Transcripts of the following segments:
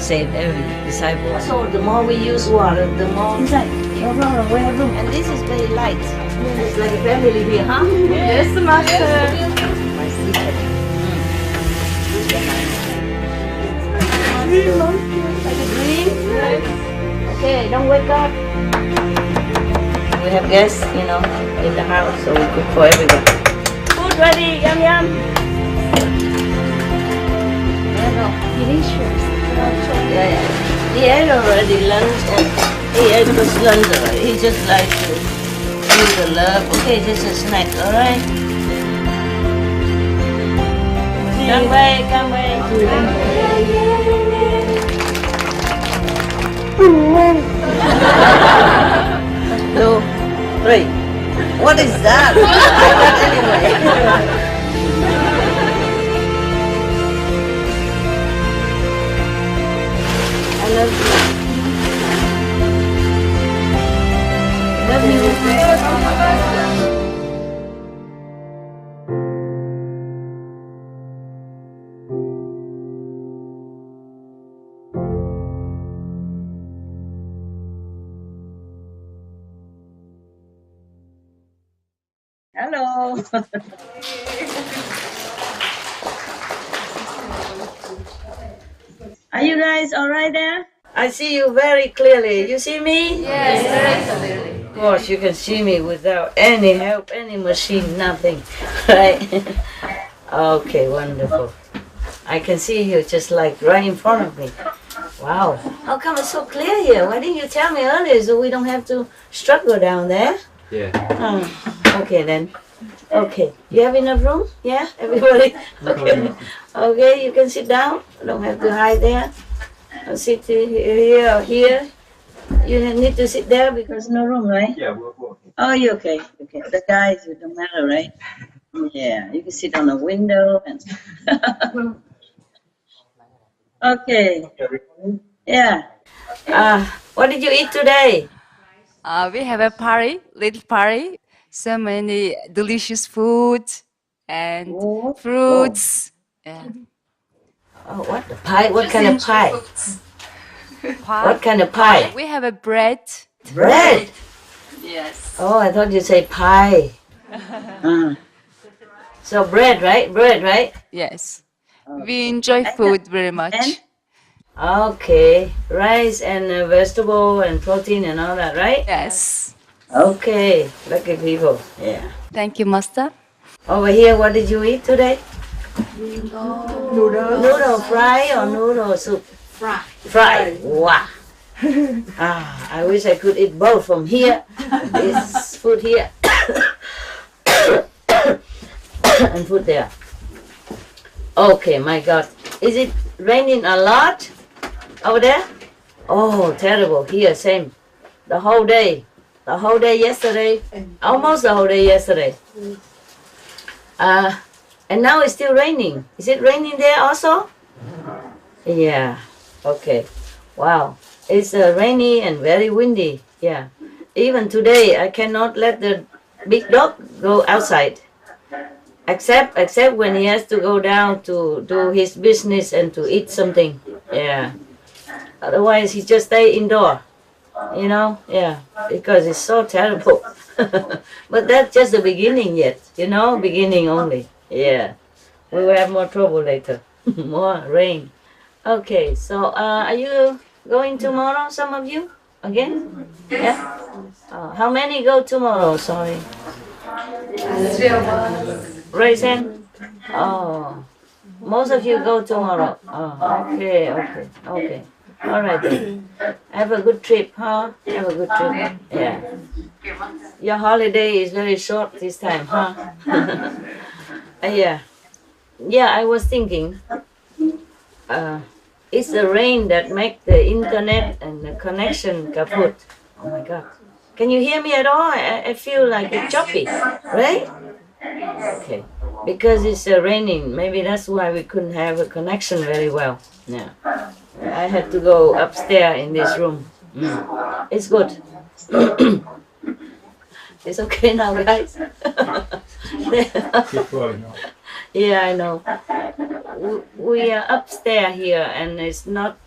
saved every disciple. So the more we use water, the more. Inside, no problem, we have room. And this is very light. It's like a family here, huh? Yes, Master. My secret. Like a dream. Okay, don't wake up. We have guests, you know, in the house, so we cook for everyone. Food ready, yum yum. Delicious. Yeah, yeah. He ate already lunch and he ate his lunch already. He just like to feel the love. Okay, just a snack, alright? Come back, come back. 2, 3. What is that? Anyway. I love you. Love you. Hello. Are you guys all right there? I see you very clearly. You see me? Yes, very clearly. Of course, you can see me without any help, any machine, nothing. Right? Okay, wonderful. I can see you just like right in front of me. Wow. How come it's so clear here? Why didn't you tell me earlier so we don't have to struggle down there? Yeah. Okay then. Okay. You have enough room? Yeah? Everybody? Okay. Okay, you can sit down. Don't have to hide there. Sit here or here. You need to sit there because no room, right? Yeah, we're Oh, you okay? Okay. The guys, it don't matter, right? Yeah, you can sit on the window and. Okay. Yeah. What did you eat today? We have a party, little party. So many delicious food and Oh, fruits. Yeah. Oh, what the pie? What kind of pie? Pie. What kind of pie? We have a bread. Bread. Yes. Oh, I thought you say pie. So bread, right? Bread, right? Yes. We enjoy food very much. And? Okay, rice and vegetable and protein and all that, right? Yes. Okay, lucky people. Yeah. Thank you, Master. Over here, what did you eat today? Noodle fry or noodle soup? Fry. Fry. Wow. I wish I could eat both from here. This food here and food there. Okay, my God. Is it raining a lot over there? Oh, terrible. Here, same. The whole day. The whole day yesterday. Almost the whole day yesterday. And now it's still raining. Is it raining there also? Yeah. Okay. Wow. It's rainy and very windy. Yeah. Even today, I cannot let the big dog go outside. Except when he has to go down to do his business and to eat something. Yeah. Otherwise, he just stay indoor. You know? Yeah. Because it's so terrible. But that's just the beginning yet. You know? Beginning only. Yeah. We will have more trouble later. More rain. Okay. So, are you going tomorrow, some of you? Again? Yeah? How many go tomorrow? Sorry. 3 of us. Raise hand. Oh, most of you go tomorrow. Oh, okay. All right then. Have a good trip, huh? Have a good trip. Yeah. Your holiday is very short this time, huh? Yeah. Yeah, I was thinking. It's the rain that make the internet and the connection kaput. Oh my God. Can you hear me at all? I feel like it's choppy, right? Okay, because it's raining. Maybe that's why we couldn't have a connection very well. Yeah, I had to go upstairs in this room. It's good. It's okay now, guys. Yeah, I know. We are upstairs here, and it's not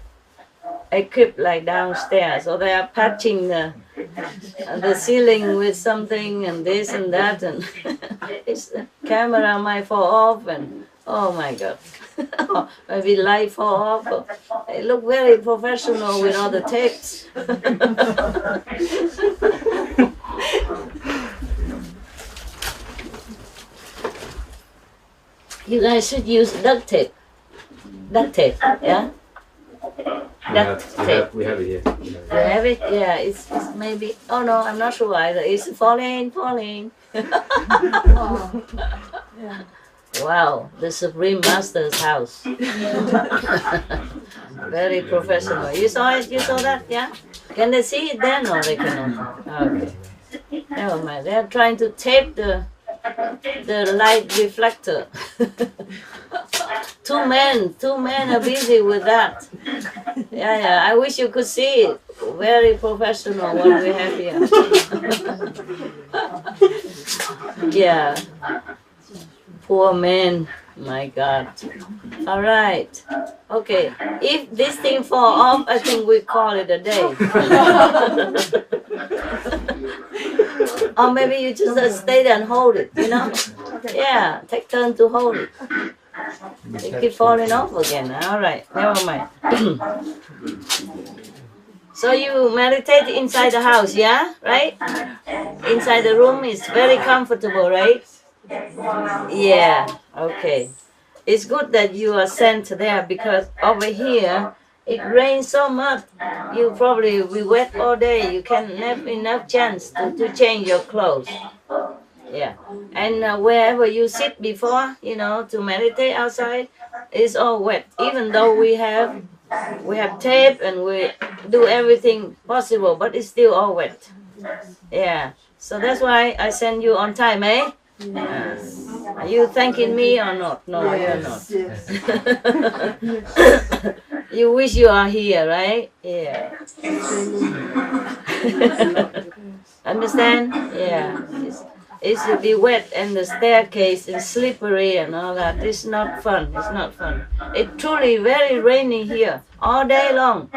equipped like downstairs. So they are patching the ceiling with something and this and that, and the camera might fall off, and oh my God. Maybe light fall off. They look very professional with all the tapes. You guys should use duct tape. Duct tape, yeah? Duct tape. We have it here. You have it? Yeah, it's maybe, oh no, I'm not sure either. It's falling. Wow, the Supreme Master's house. Very professional. You saw it? You saw that? Yeah? Can they see it then or they cannot? Okay. Never mind. They're trying to tape the light reflector. Two men are busy with that. Yeah, I wish you could see it. Very professional what we have here. Yeah. Poor man. My God. All right. Okay. If this thing fall off, I think we call it a day. Or maybe you just stay there and hold it, you know? Yeah, take turn to hold it. It keep falling off again. All right, never mind. So you meditate inside the house, yeah? Right? Inside the room is very comfortable, right? Yeah, okay. It's good that you are sent there because over here it rains so much. You probably will be wet all day. You can't have enough chance to change your clothes. Yeah, and wherever you sit before, you know, to meditate outside, it's all wet. Even though we have tape and we do everything possible, but it's still all wet. Yeah, so that's why I send you on time, eh? Are you thanking me or not? No, you're not. You wish you are here, right? Yeah. Understand? Yeah. It's to be wet and the staircase is slippery and all that. It's not fun. It's not fun. It's truly very rainy here all day long.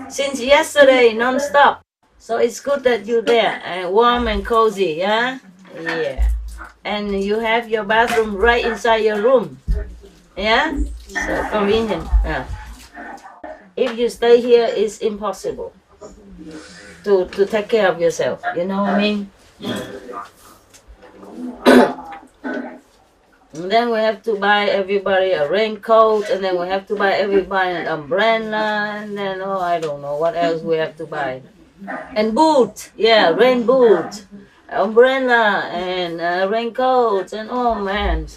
Since yesterday, non-stop. So it's good that you're there and warm and cozy, yeah? Yeah. And you have your bathroom right inside your room. Yeah? So convenient. Yeah. If you stay here, it's impossible to take care of yourself. You know what I mean? And then we have to buy everybody a raincoat, and then we have to buy everybody an umbrella, and then, oh, I don't know what else we have to buy. And boot, yeah, rain boot, umbrella, and raincoats, and oh man.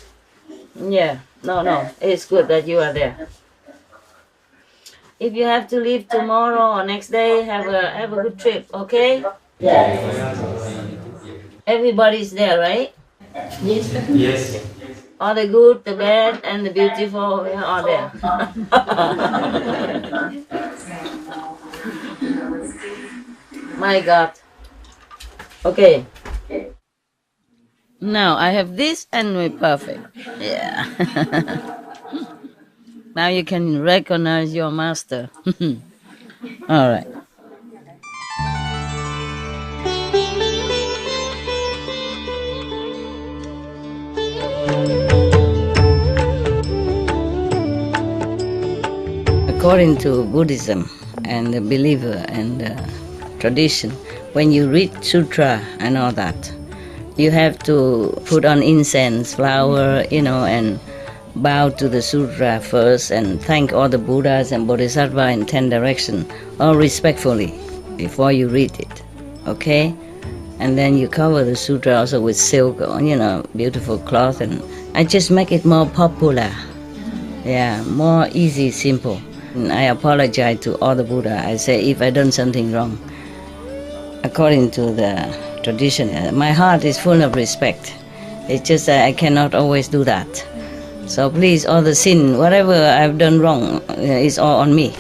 Yeah, no, it's good that you are there. If you have to leave tomorrow or next day, have a good trip, okay? Yeah. Everybody's there, right? Yes. Yes. All the good, the bad, and the beautiful, we are all there. My God. Okay. Now I have this and we're perfect. Yeah. Now you can recognize your master. All right. According to Buddhism and the believer and tradition, when you read sutra and all that, you have to put on incense, flower, you know, and bow to the sutra first and thank all the Buddhas and Bodhisattvas in 10 directions, all respectfully, before you read it, okay? And then you cover the sutra also with silk, you know, beautiful cloth, and I just make it more popular. Yeah, more easy, simple. And I apologize to all the Buddha. I say if I done something wrong, according to the tradition, my heart is full of respect. It's just that I cannot always do that. So please, all the sin, whatever I've done wrong, is all on me.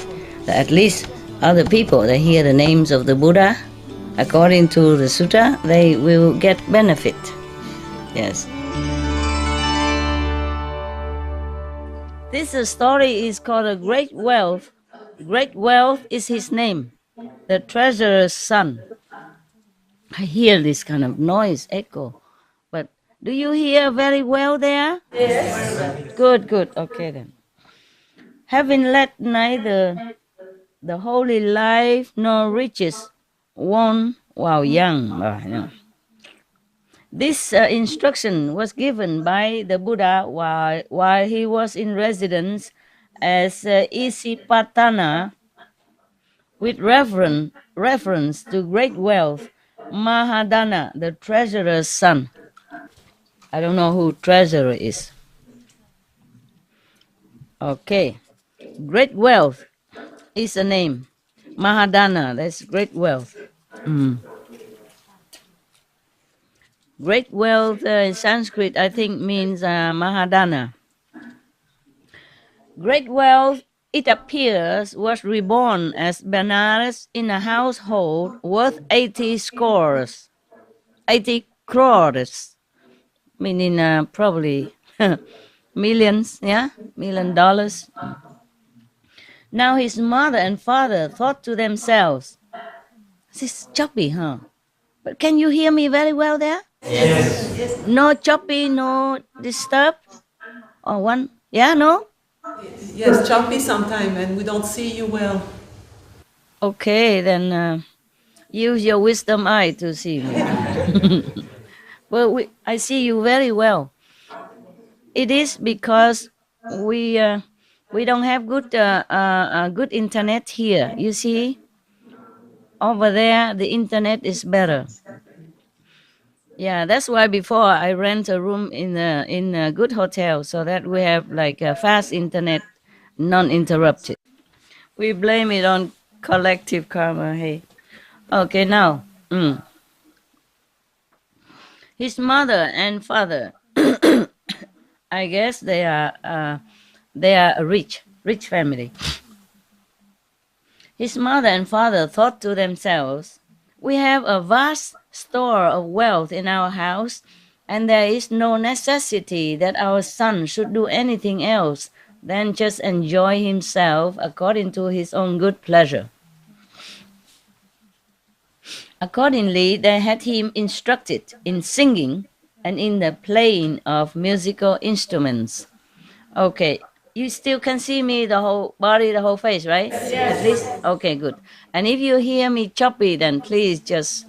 At least other people, they hear the names of the Buddha, according to the sutta, they will get benefit. Yes. This story is called A Great Wealth Great wealth is his name, the treasurer's son. I hear this kind of noise, echo. But do you hear very well there? Yes. Good, good. Okay then. Having led neither the holy life nor riches, one while young. No. This instruction was given by the Buddha while he was in residence as Isipatana with reference to great wealth, Mahadana, the treasurer's son. I don't know who treasurer is. Okay. Great wealth is a name. Mahadana, that's great wealth. Mm. Great wealth in Sanskrit, I think, means Mahadana. Great wealth, it appears, was reborn as Benares in a household worth 80 scores, 80 crores, meaning probably millions, yeah, $1 million. Now his mother and father thought to themselves, this is choppy, huh? But can you hear me very well there? Yes. No choppy, no disturb? Or one? Yeah, no? Yes, choppy sometime and we don't see you well. Okay, then use your wisdom eye to see me. Well, I see you very well. It is because we don't have good internet here. You see, over there the internet is better. Yeah, that's why before I rent a room in a good hotel so that we have like a fast internet, non-interrupted. We blame it on collective karma. Hey, okay now. His mother and father, I guess they are a rich family. His mother and father thought to themselves, we have a vast store of wealth in our house, and there is no necessity that our son should do anything else than just enjoy himself according to his own good pleasure. Accordingly, they had him instructed in singing and in the playing of musical instruments. Okay, you still can see me, the whole body, the whole face, right? Yes. At least? Okay, good. And if you hear me choppy, then please just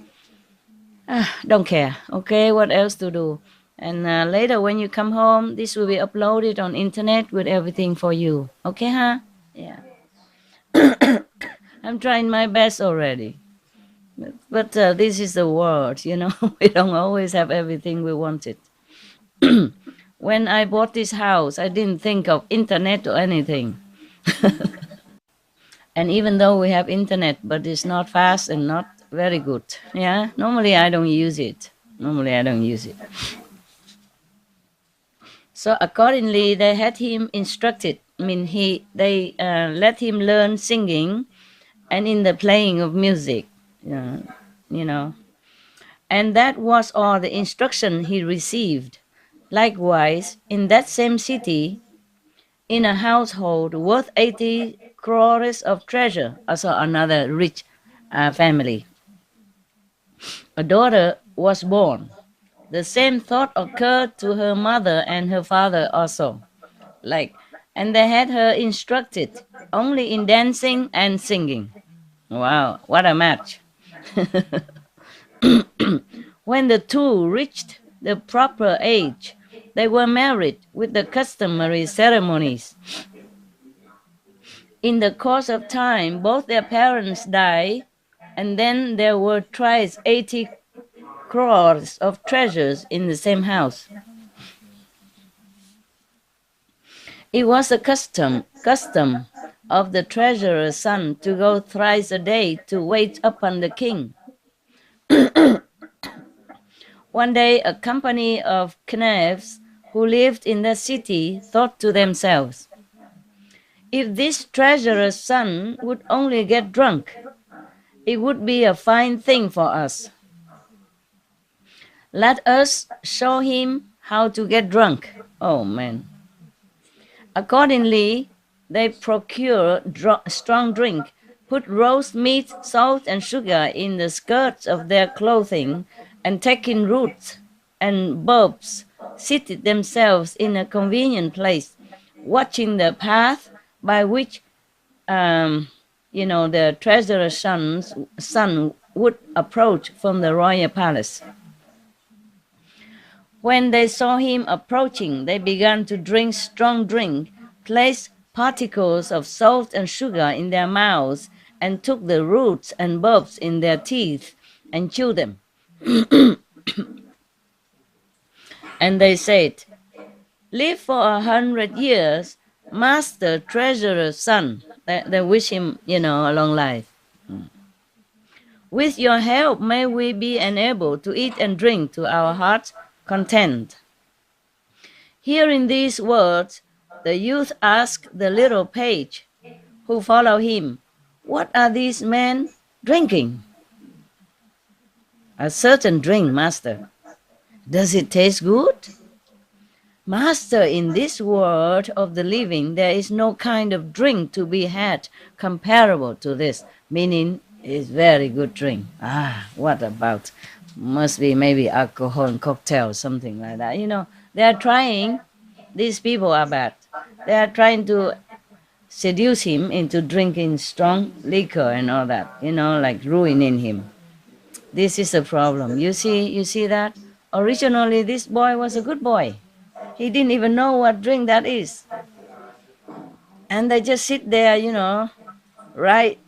don't care. Okay, what else to do? And later when you come home, this will be uploaded on internet with everything for you. Okay, huh? Yeah. I'm trying my best already. But this is the world, you know. We don't always have everything we wanted. When I bought this house, I didn't think of internet or anything. And even though we have internet, but it's not fast and not very good. Yeah, normally I don't use it. So accordingly, they had him instructed. I mean, they let him learn singing and in the playing of music. You know, and that was all the instruction he received. Likewise, in that same city, in a household worth 80 crores of treasure, also another rich family, a daughter was born. The same thought occurred to her mother and her father also. And they had her instructed only in dancing and singing. Wow, what a match. When the two reached the proper age, they were married with the customary ceremonies. In the course of time, both their parents died, and then there were thrice 80 crores of treasures in the same house. It was a custom of the treasurer's son to go thrice a day to wait upon the king. One day, a company of knaves who lived in the city thought to themselves, if this treasurer's son would only get drunk, it would be a fine thing for us. Let us show him how to get drunk. Oh man. Accordingly, they procure strong drink, put roast meat, salt, and sugar in the skirts of their clothing, and taking roots and bulbs, seated themselves in a convenient place, watching the path by which the treasurer's son would approach from the royal palace. When they saw him approaching, they began to drink strong drink, placed particles of salt and sugar in their mouths, and took the roots and bulbs in their teeth and chewed them. And they said, "Live for 100 years, Master Treasurer's son." They wish him, a long life. "With your help, may we be enabled to eat and drink to our heart's content." Hearing these words, the youth asked the little page who followed him, "What are these men drinking?" "A certain drink, master." "Does it taste good?" "Master, in this world of the living, there is no kind of drink to be had comparable to this," meaning it's very good drink. What about? Must be maybe alcohol and cocktail, something like that. They are trying, these people are bad. They are trying to seduce him into drinking strong liquor and all that, like ruining him. This is a problem. You see that? Originally, this boy was a good boy. He didn't even know what drink that is. And they just sit there, right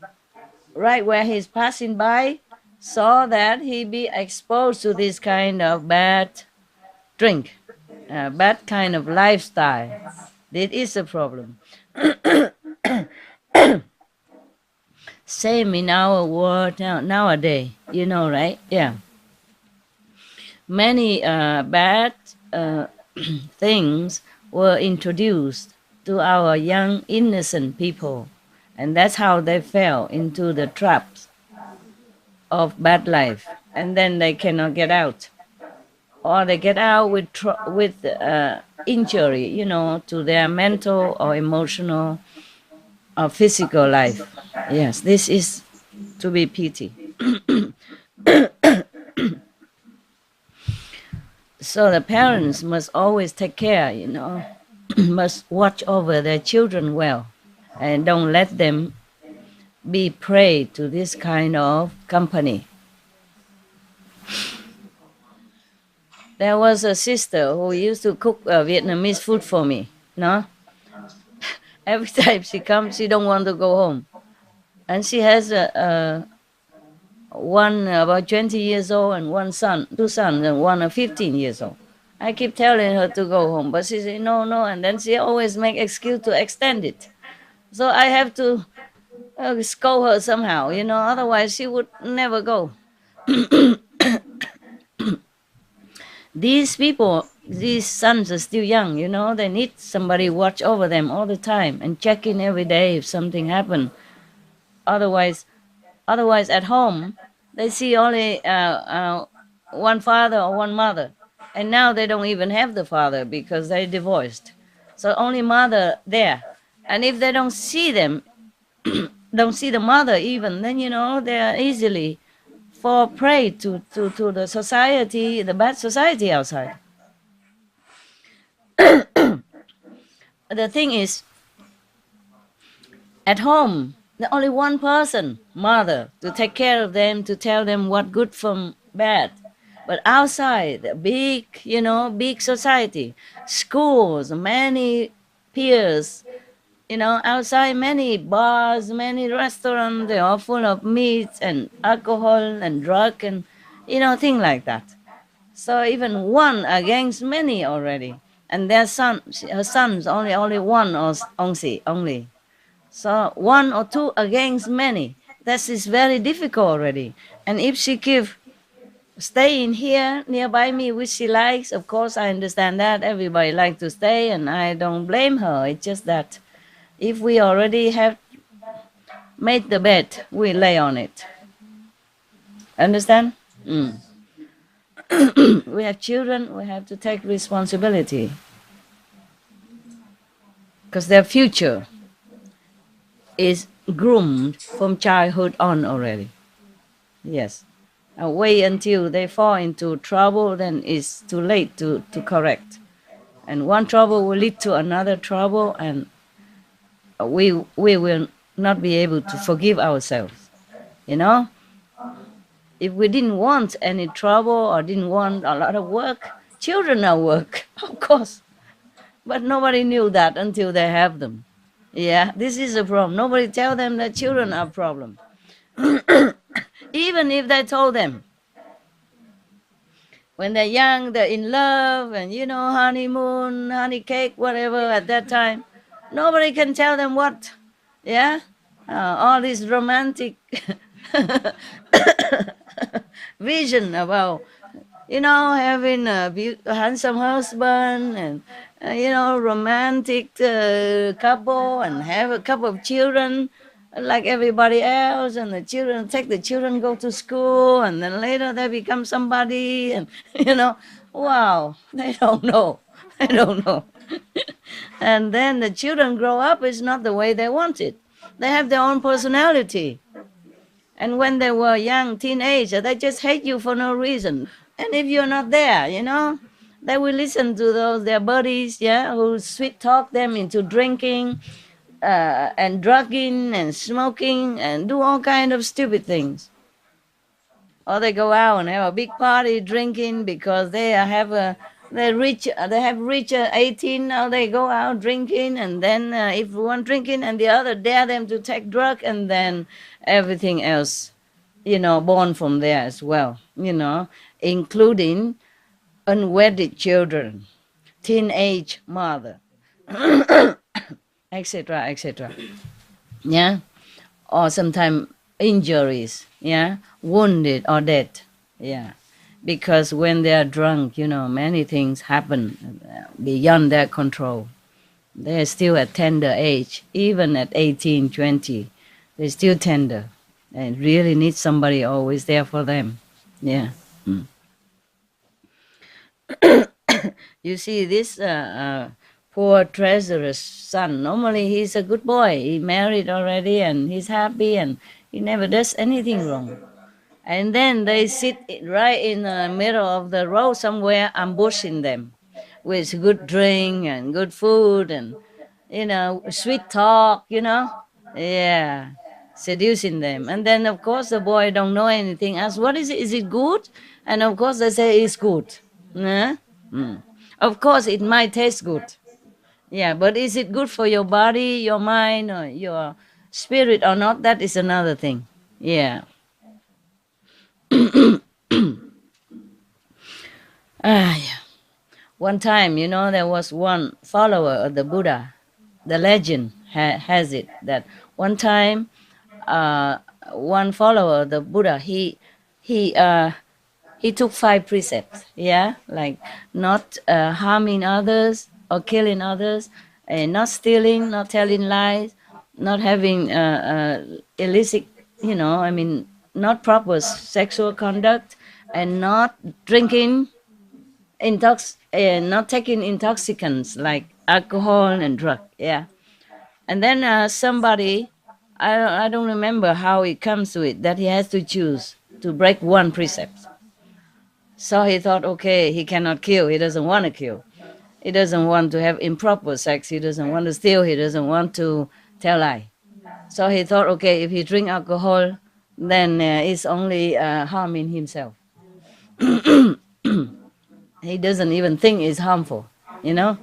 where he's passing by, saw that he be exposed to this kind of bad drink, bad kind of lifestyle. This is a problem. Same in our world nowadays, right? Yeah. Many bad things were introduced to our young innocent people, and that's how they fell into the traps of bad life, and then they cannot get out, or they get out with injury, to their mental or emotional or physical life. Yes, this is to be pitied. So the parents must always take care, must watch over their children well, and don't let them be prey to this kind of company. There was a sister who used to cook Vietnamese food for me, no? Every time she comes, she don't want to go home. And she has one about 20 years old and two sons, and one 15 years old. I keep telling her to go home, but she says no, and then she always make excuse to extend it. So I have to scold her somehow, otherwise she would never go. These people, these sons are still young, they need somebody watch over them all the time and check in every day if something happened. Otherwise at home, they see only one father or one mother. And now they don't even have the father because they divorced. So only mother there. And if they don't see them, don't see the mother even, then, they are easily fall prey to the society, the bad society outside. The thing is, at home, there's only one person, mother, to take care of them, to tell them what good from bad. But outside, the big, big society, schools, many peers, outside many bars, many restaurants, they are full of meat and alcohol and drug and, things like that. So even one against many already. And her sons only one or only. So one or two against many. That is very difficult already. And if she stay in here nearby me, which she likes, of course I understand that. Everybody likes to stay and I don't blame her. It's just that if we already have made the bed, we lay on it. Understand? We have children, we have to take responsibility. Because their future, is groomed from childhood on already. Yes. Wait until they fall into trouble, then it's too late to correct. And one trouble will lead to another trouble, and we will not be able to forgive ourselves. You know, if we didn't want any trouble or didn't want a lot of work, children are work, of course. But nobody knew that until they have them. Yeah, this is a problem. Nobody tell them that children are a problem. Even if they told them when they're young, they're in love and, you know, honeymoon, honey cake, whatever at that time, nobody can tell them what. Yeah? All this romantic vision about, you know, having a handsome husband and, you know, romantic couple and have a couple of children like everybody else, and the children take the children go to school, and then later they become somebody, and you know, wow, they don't know. They don't know. And then the children grow up, it's not the way they want it. They have their own personality. And when they were young, teenager, they just hate you for no reason. And if you're not there, you know, they will listen to those their buddies, yeah, who sweet talk them into drinking, and drugging and smoking and do all kind of stupid things. Or they go out and have a big party drinking because they have a they reach they have reached 18 now. They go out drinking, and then if one drinking and the other dare them to take drug, and then everything else, you know, born from there as well, you know, including unwedded children, teenage mother, etc., etc. Yeah, or sometimes injuries, yeah, wounded or dead, yeah, because when they are drunk, you know, many things happen beyond their control. They're still at tender age, even at 18, 20, they're still tender and really need somebody always there for them. Yeah. Mm. You see, this poor treasurer's son, normally he's a good boy. He married already and he's happy and he never does anything wrong. And then they sit right in the middle of the road somewhere, ambushing them with good drink and good food and, you know, sweet talk, you know. Yeah, seducing them. And then, of course, the boy don't know anything. Ask, what is it? Is it good? And, of course, they say it's good. Yeah? Mm. Of course, it might taste good. Yeah, but is it good for your body, your mind, or your spirit or not? That is another thing. Yeah. Yeah. One time, you know, there was one follower of the Buddha. The legend has it that one time, one follower of the Buddha, he took 5 precepts. Yeah, like not harming others or killing others, and not stealing, not telling lies, not having illicit, you know, I mean, not proper sexual conduct, and not drinking not taking intoxicants like alcohol and drug. Yeah. And then somebody, I don't remember how it comes to it, that he has to choose to break one precept. So he thought, okay, he cannot kill, he doesn't want to kill, he doesn't want to have improper sex, he doesn't want to steal, he doesn't want to tell lie. So he thought, okay, if he drink alcohol, then it's only harming himself. He doesn't even think it's harmful, you know.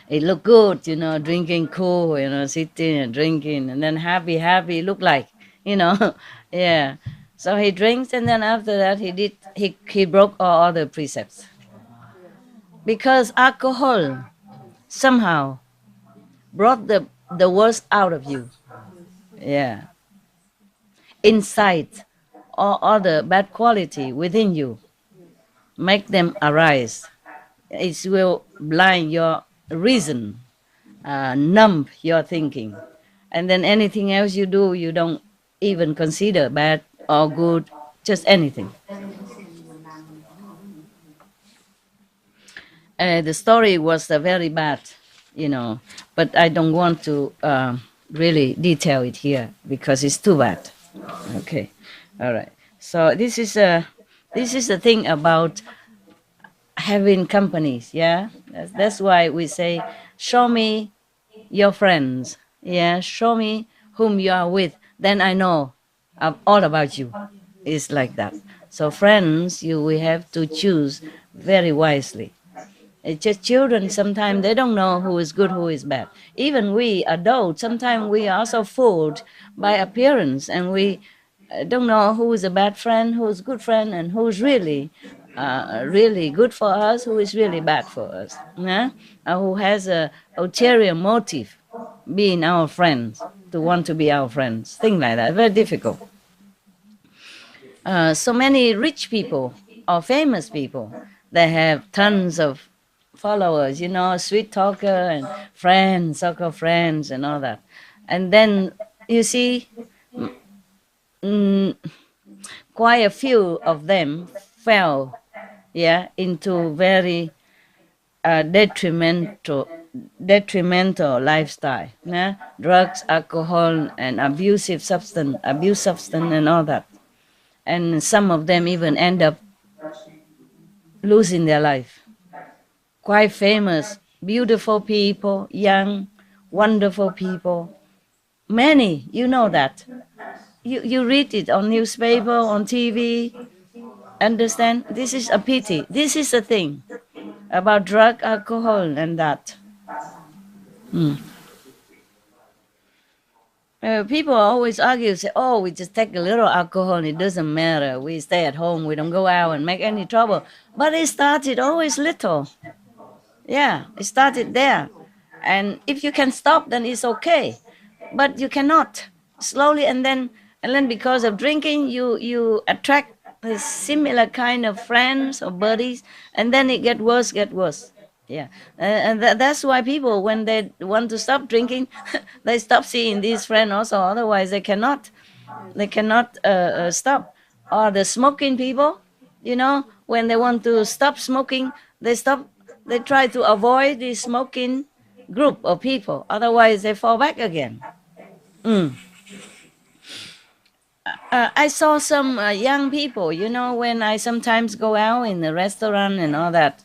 It look good, you know, drinking cool, you know, sitting and drinking, and then happy, look like, you know, yeah. So he drinks, and then after that he broke all other precepts. Because alcohol somehow brought the worst out of you. Yeah. Insight or other bad quality within you, make them arise. It will blind your reason, numb your thinking. And then anything else you do, you don't even consider bad or good, just anything. The story was very bad, you know, but I don't want to really detail it here because it's too bad. Okay, all right. So this is the thing about having companies. Yeah, that's why we say, show me your friends. Yeah, show me whom you are with. Then I know all about you. It's like that. So friends, we have to choose very wisely. It's just children, sometimes they don't know who is good, who is bad. Even we adults, sometimes we are also fooled by appearance, and we don't know who is a bad friend, who is a good friend, and who's really really good for us, who is really bad for us. Yeah? Who has a ulterior motive being our friends, to want to be our friends, things like that. Very difficult. So many rich people or famous people, they have tons of followers, you know, sweet talker and friends, circle friends, and all that. And then you see, mm, quite a few of them fell, yeah, into very detrimental lifestyle, yeah? Drugs, alcohol, and abuse substance, and all that. And some of them even end up losing their life. Quite famous, beautiful people, young, wonderful people. Many, you know that. You read it on newspaper, on TV. Understand? This is a pity. This is the thing about drug, alcohol, and that. Mm. People always argue, say, oh, we just take a little alcohol and it doesn't matter. We stay at home, we don't go out and make any trouble. But it started always little. Yeah, it started there. And if you can stop, then it's okay. But you cannot. Slowly, and then because of drinking, you attract a similar kind of friends or buddies, and then it get worse. Yeah, and that's why people, when they want to stop drinking, they stop seeing these friends also. Otherwise, they cannot stop. Or the smoking people, you know, when they want to stop smoking, they stop. They try to avoid the smoking group of people. Otherwise, they fall back again. Mm. I saw some young people, you know, when I sometimes go out in the restaurant and all that,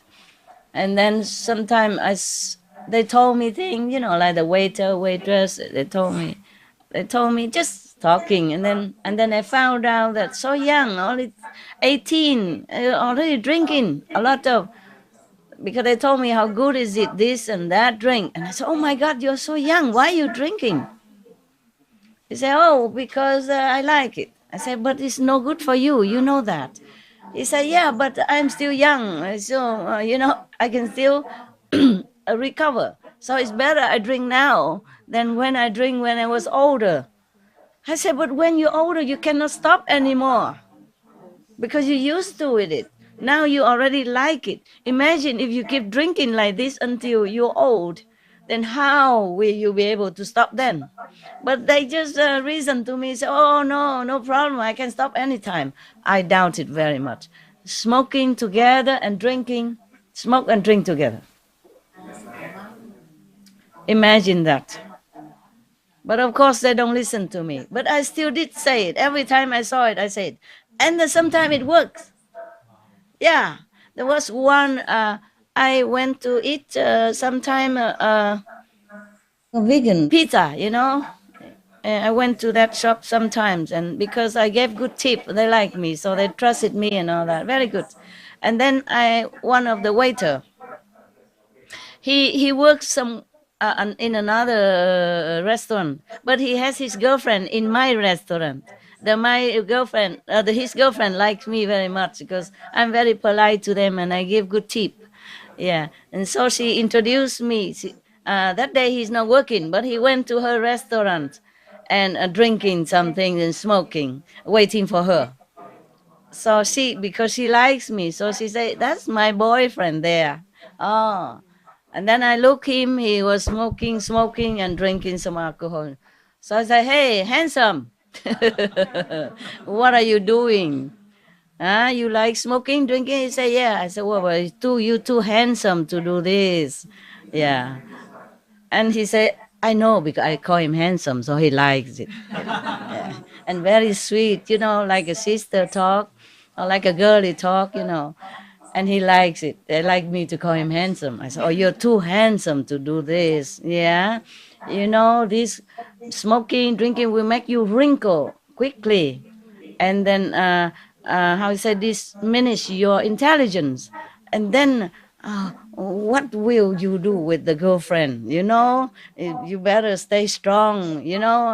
and then sometimes they told me things, you know, like the waiter, waitress. They told me just talking, and then I found out that so young, only 18, already drinking a lot of, because they told me how good is it, this and that drink, and I said, oh my God, you're so young, why are you drinking? He said, oh, because I like it. I said, but it's no good for you, you know that. He said, yeah, but I'm still young, so I can still recover. So it's better I drink now than when I drink when I was older. I said, but when you're older, you cannot stop anymore because you're used to it. Now you already like it. Imagine if you keep drinking like this until you're old, then how will you be able to stop then? But they just reason to me, say, oh, no, no problem. I can stop anytime. I doubt it very much. Smoking together and drinking, smoke and drink together. Imagine that. But of course, they don't listen to me. But I still did say it. Every time I saw it, I said, and then sometimes it works. Yeah, there was one. I went to eat sometime vegan pizza. I went to that shop sometimes, and because I gave good tip, they like me, so they trusted me and all that. Very good. And then one of the waiter, he works in another restaurant, but he has his girlfriend in my restaurant. His girlfriend likes me very much because I'm very polite to them and I give good tip. Yeah, and so she introduced me. That day he's not working, but he went to her restaurant and drinking something and smoking, waiting for her. So because she likes me, so she said, "That's my boyfriend there." Oh, and then I look him. He was smoking, and drinking some alcohol. So I said, "Hey, handsome, what are you doing? You like smoking, drinking?" He said, "Yeah." I said, "Well, you too handsome to do this." Yeah. And he said, I know because I call him handsome, so he likes it. Yeah. And very sweet, like a sister talk or like a girly talk, and he likes it. They like me to call him handsome. I said, "Oh, you're too handsome to do this." Yeah, this smoking, drinking will make you wrinkle quickly, and then how you say this diminish your intelligence, and then what will you do with the girlfriend? You better stay strong,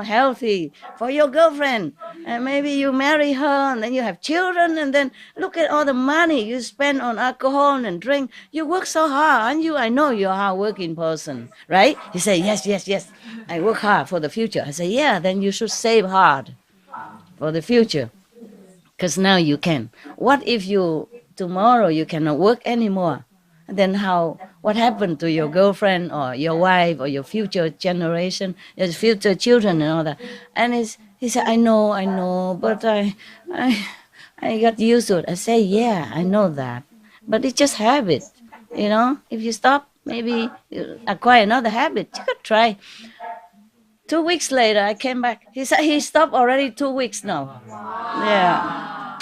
healthy for your girlfriend, and maybe you marry her, and then you have children, and then look at all the money you spend on alcohol and drink. You work so hard, aren't you? I know you're a hard-working person, right? He said, yes, yes, yes. I work hard for the future. I said, yeah, then you should save hard for the future, because now you can. What if tomorrow you cannot work anymore? Then what happened to your girlfriend or your wife or your future generation, your future children and all that? And he said, I know, but I got used to it. I say, yeah, I know that, but it's just habit. If you stop, maybe you acquire another habit. You could try. 2 weeks later, I came back. He said he stopped already 2 weeks now. Yeah.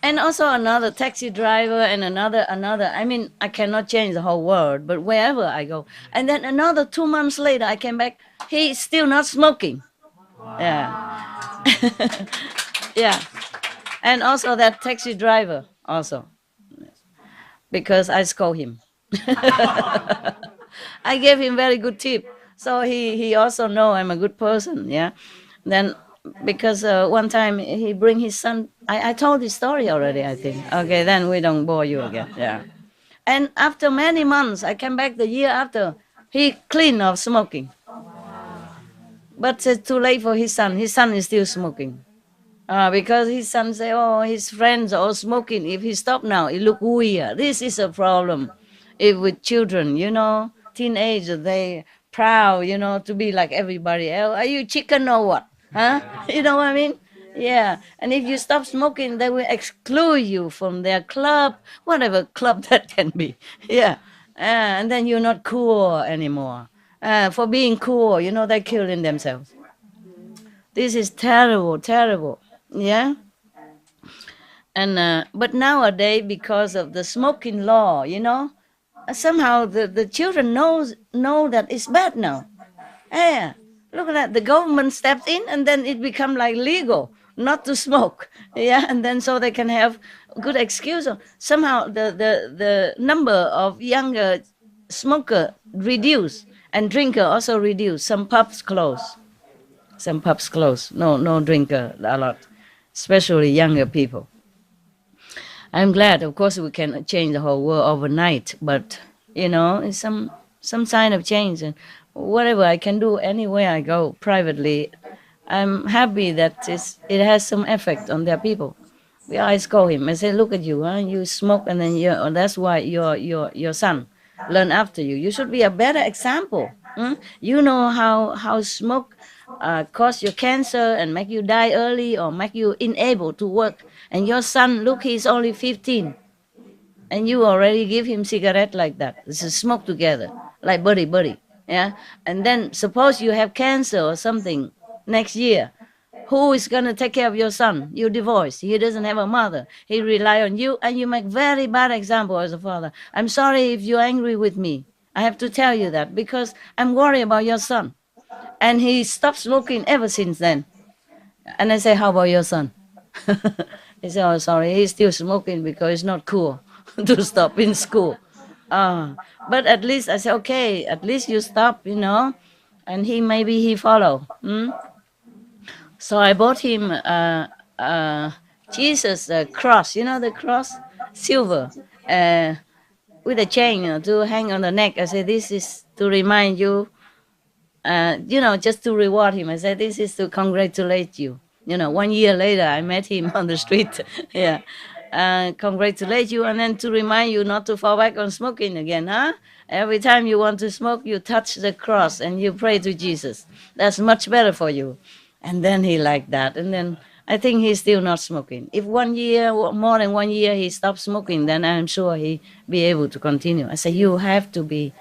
And also another taxi driver and another. I mean, I cannot change the whole world, but wherever I go. And then another 2 months later, I came back. He's still not smoking. Yeah. Yeah. And also that taxi driver also, because I scold him. I gave him very good tip, so he also know I'm a good person. Yeah. Then because one time he bring his son. I told his story already, I think. Okay, then we don't bore you again. Yeah. And after many months, I came back the year after. He clean of smoking, but it's too late for his son. His son is still smoking. Because his son say, oh, his friends are all smoking. If he stop now, it look weird. This is a problem. If with children, teenagers, they proud, to be like everybody else. Are you chicken or what? Huh? You know what I mean? Yeah. And if you stop smoking, they will exclude you from their club, whatever club that can be. Yeah. And then you're not cool anymore. For being cool, they're killing themselves. This is terrible, terrible. Yeah. And but nowadays, because of the smoking law, somehow the children know that it's bad now. Yeah, look at that. The government stepped in, and then it become like legal not to smoke. Yeah, and then so they can have good excuse. Somehow the number of younger smoker reduce, and drinker also reduce. Some pubs close. No drinker a lot, especially younger people. I'm glad, of course, we can change the whole world overnight, but it's some sign of change, and whatever I can do anywhere I go privately, I'm happy that it has some effect on their people. I scold him. I say, look at you, huh? You smoke, and then that's why your son learn after you. You should be a better example. You know how smoke cause you cancer and make you die early or make you unable to work. And your son, look, he's only 15. And you already give him cigarette like that. It's a smoke together, like buddy. Yeah. And then suppose you have cancer or something next year. Who is going to take care of your son? You divorced. He doesn't have a mother. He rely on you, and you make very bad example as a father. I'm sorry if you're angry with me. I have to tell you that because I'm worried about your son. And he stopped smoking ever since then. And I say, how about your son? He said, oh, sorry, he's still smoking because it's not cool to stop in school. But at least I said, okay, at least you stop, and maybe he follow. So I bought him Jesus cross, the cross, silver, with a chain, to hang on the neck. I said, this is to remind you, just to reward him. I said, this is to congratulate you. 1 year later, I met him on the street. Yeah. Congratulate you, and then to remind you not to fall back on smoking again, huh? Every time you want to smoke, you touch the cross and you pray to Jesus. That's much better for you. And then he liked that. And then I think he's still not smoking. If 1 year, more than 1 year, he stops smoking, then I'm sure he'll be able to continue. I say, you have to be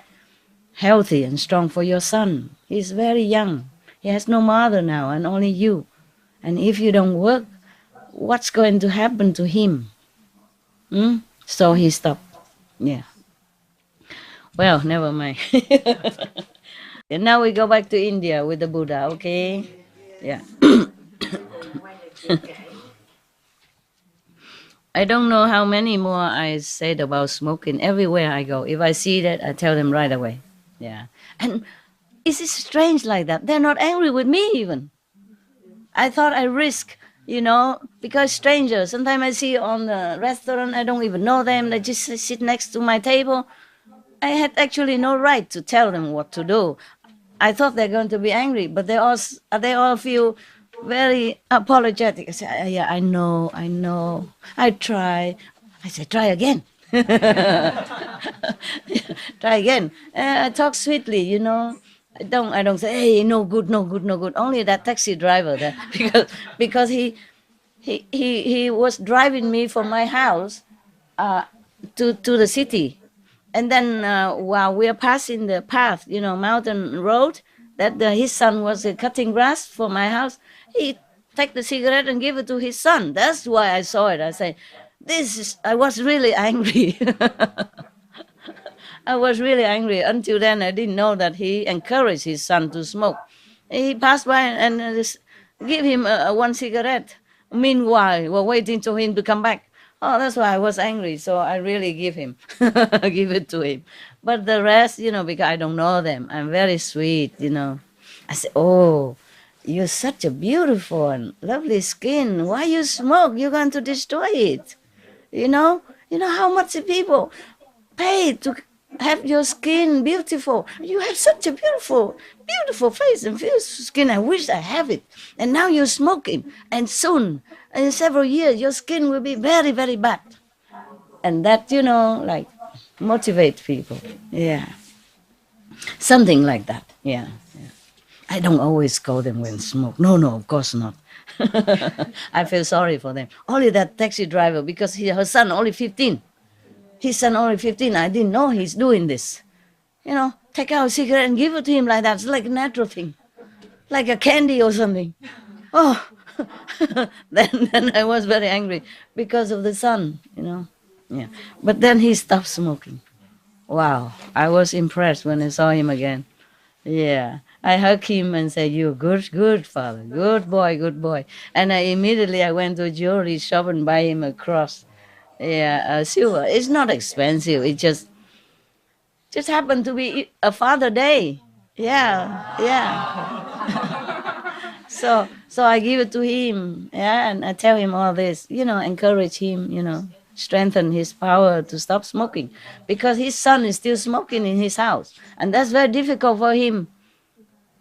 healthy and strong for your son. He's very young. He has no mother now and only you. And if you don't work, what's going to happen to him? So he stopped. Yeah. Well, never mind. And now we go back to India with the Buddha, okay? Yeah. I don't know how many more I said about smoking everywhere I go. If I see that, I tell them right away. Yeah. And it's strange like that. They're not angry with me even. I thought I risk, because strangers, sometimes I see on the restaurant, I don't even know them, they just sit next to my table. I had actually no right to tell them what to do. I thought they're going to be angry, but they all feel very apologetic. I say, yeah, I know, I try. I say, try again. Try again. I talk sweetly, I don't say, hey, no good. Only that taxi driver there, because he was driving me from my house to the city. And then while we are passing the path, mountain road, that his son was cutting grass for my house, he take the cigarette and give it to his son. That's why I saw it. I say, I was really angry. I was really angry. Until then, I didn't know that he encouraged his son to smoke. He passed by and just give him one cigarette. Meanwhile, we're waiting for him to come back. Oh, that's why I was angry. So I really give it to him. But the rest, because I don't know them, I'm very sweet, I say, oh, you're such a beautiful and lovely skin. Why you smoke? You're going to destroy it. You know how much people pay to have your skin beautiful. You have such a beautiful face and beautiful skin. I wish I have it. And now you're smoking. And soon, in several years, your skin will be very, very bad. And that, like, motivate people. Yeah. Something like that. Yeah. I don't always scold them when smoke. No, of course not. I feel sorry for them. Only that taxi driver, because her son only 15. His son only 15. I didn't know he's doing this. Take out a cigarette and give it to him like that. It's like a natural thing. Like a candy or something. Oh, then I was very angry because of the son, Yeah. But then he stopped smoking. Wow. I was impressed when I saw him again. Yeah. I hugged him and said, you're good father. Good boy. And immediately I went to a jewelry shop and buy him a cross. Yeah, silver. It's not expensive. It just happened to be a Father Day. Yeah. So I give it to him. Yeah, and I tell him all this. Encourage him. Strengthen his power to stop smoking, because his son is still smoking in his house, and that's very difficult for him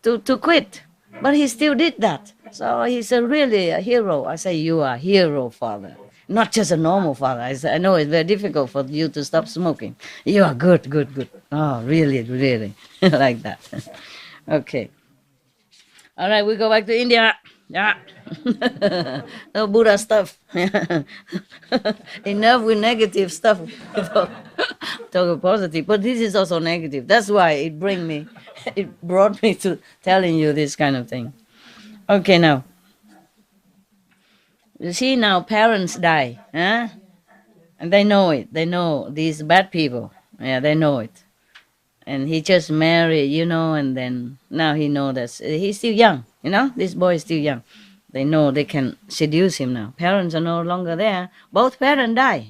to quit. But he still did that. So he's really a hero. I say, you are a hero, father. Not just a normal father. I know it's very difficult for you to stop smoking. You are good. Oh, really, like that. Okay. All right, we go back to India. Yeah. No Buddha stuff. Enough with negative stuff. Talk positive. But this is also negative. That's why it brought me to telling you this kind of thing. Okay, now. You see, now parents die, huh? And they know it. They know these bad people. Yeah, they know it. And he just married, and then now he knows that he's still young, This boy is still young. They know they can seduce him now. Parents are no longer there. Both parents die.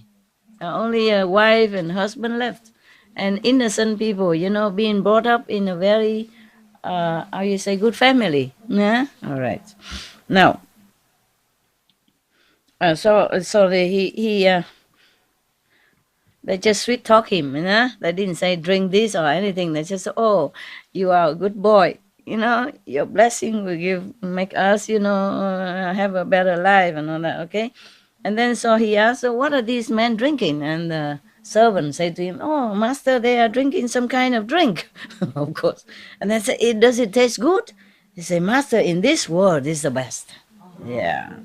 Only a wife and husband left. And innocent people, being brought up in a very, good family. Yeah? All right. Now, they just sweet talk him, They didn't say drink this or anything. They just, oh, you are a good boy. Your blessing will make us, have a better life and all that, okay? And then so he asked, so what are these men drinking? And the servant said to him, oh, master, they are drinking some kind of drink, of course. And they said, does it taste good? He said, master, in this world, this is the best. Yeah.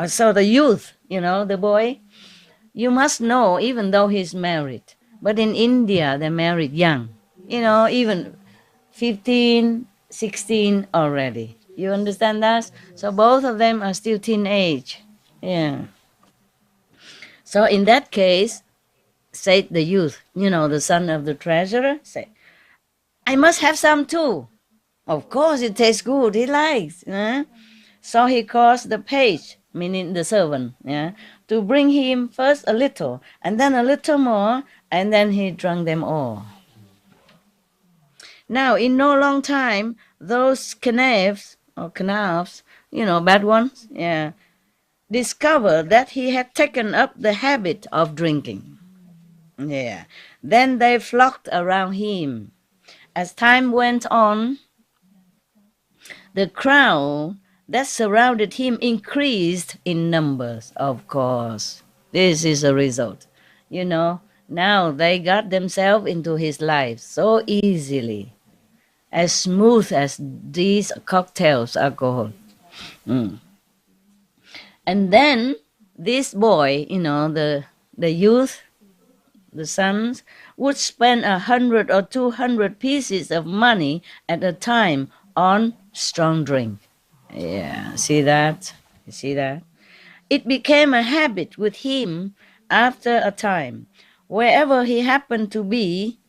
So the youth, the boy, you must know, even though he's married, but in India, they're married young. even 15, 16 already. You understand that? So both of them are still teenage. Yeah. So in that case, said the youth, the son of the treasurer, said, I must have some too. Of course, it tastes good. He likes. So he caused the page, meaning the servant, to bring him first a little, and then a little more, and then he drank them all. Now, in no long time, those canals, bad ones, discovered that he had taken up the habit of drinking. Yeah. Then they flocked around him. As time went on, the crowd that surrounded him increased in numbers, of course. This is a result. Now they got themselves into his life so easily, as smooth as these cocktails, alcohol. And then this boy, the youth, the sons, would spend 100 or 200 pieces of money at a time on strong drink. Yeah, see that? You see that? It became a habit with him after a time, wherever he happened to be,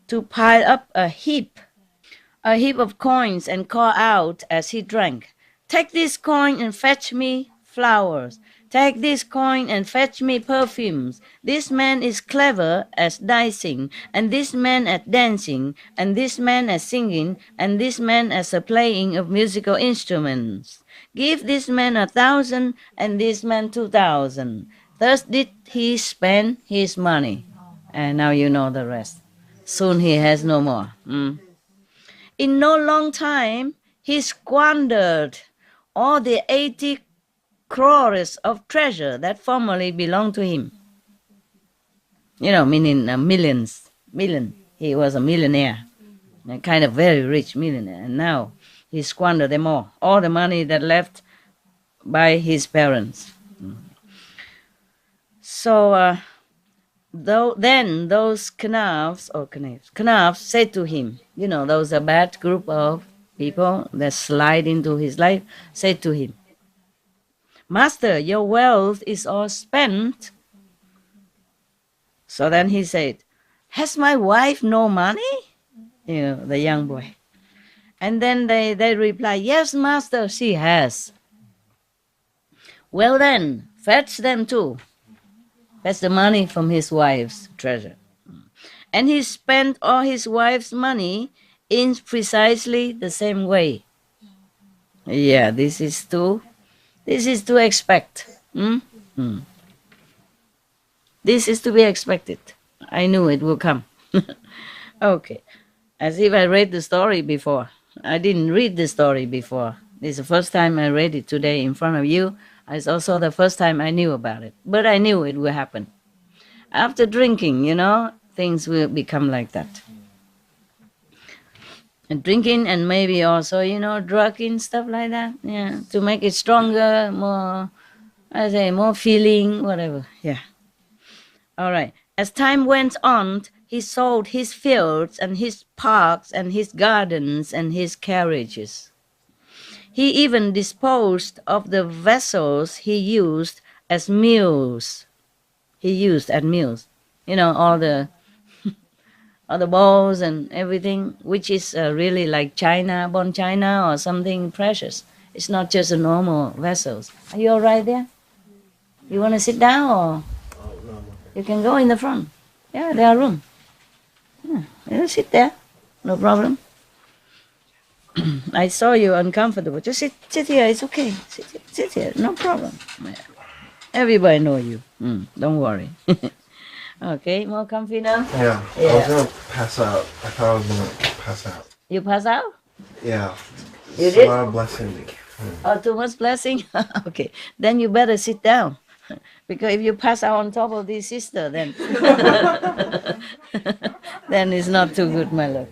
to pile up a heap of coins and call out as he drank, take this coin and fetch me flowers. Take this coin and fetch me perfumes. This man is clever at dancing, and this man at dancing, and this man at singing, and this man at the playing of musical instruments. Give this man 1,000, and this man 2,000. Thus did he spend his money. And now you know the rest. Soon he has no more. In no long time, he squandered all the 80 crores of treasure that formerly belonged to him. Meaning million. He was a millionaire, a kind of very rich millionaire. And now he squandered them all the money that left by his parents. So then those canals said to him, those a bad group of people that slide into his life, said to him, Master, your wealth is all spent. So then he said, has my wife no money? The young boy. And then they reply, yes, master, she has. Well then, fetch them too. Fetch the money from his wife's treasure. And he spent all his wife's money in precisely the same way. Yeah, this is to expect. This is to be expected. I knew it will come. Okay. As if I read the story before. I didn't read the story before. This is the first time I read it today in front of you. It's also the first time I knew about it. But I knew it would happen. After drinking, things will become like that. And drinking and maybe also, drugging, stuff like that. Yeah, to make it stronger, more feeling, whatever. Yeah. All right. As time went on, he sold his fields and his parks and his gardens and his carriages. He even disposed of the vessels he used as mules. All the bowls and everything, which is really like bone china or something precious. It's not just a normal vessels. Are you all right there? You want to sit down or you can go in the front? Yeah, there are room. Yeah, sit there, no problem. I saw you uncomfortable. Just sit here. It's okay. Sit here. No problem. Everybody know you. Don't worry. Okay, more comfy now? Yeah. I was going to pass out. I thought I was going to pass out. You pass out? Yeah. You did? A lot of blessing. Oh, too much blessing? Okay. Then you better sit down. Because if you pass out on top of this sister, then then it's not too good, my love.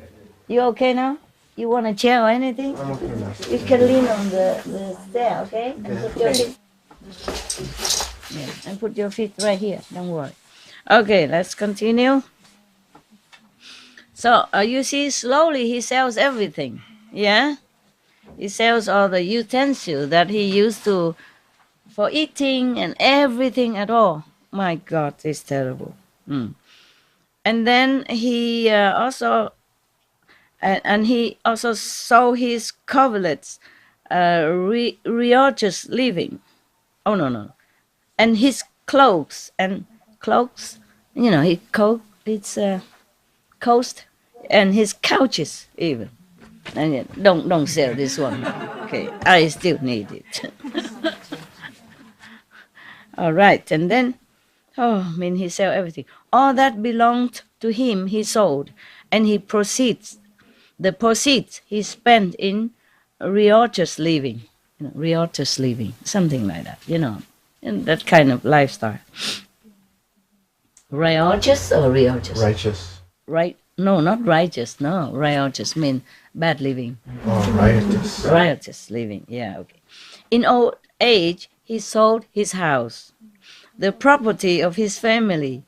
You okay now? You want a chair or anything? I'm okay now. You can lean on the stair, okay? And put your feet. Yeah, and put your feet right here. Don't worry. Okay, let's continue. So you see, slowly he sells everything. Yeah, he sells all the utensils that he used to for eating and everything at all. My God, it's terrible. Mm. And then he also and he also sold his coverlets, religious living. Oh no, and his cloaks and cloaks. You know, it's coast and his couches even. And don't sell this one. Okay, I still need it. All right, and then oh, I mean, he sell everything. All that belonged to him, he sold, and the proceeds he spent in riotous living, riotous living, something like that, in that kind of lifestyle. Riotous or riotous? Righteous. Right? No, not righteous. No, riotous mean bad living. Oh, riotous. Riotous living. Yeah, okay. In old age, he sold his house, the property of his family,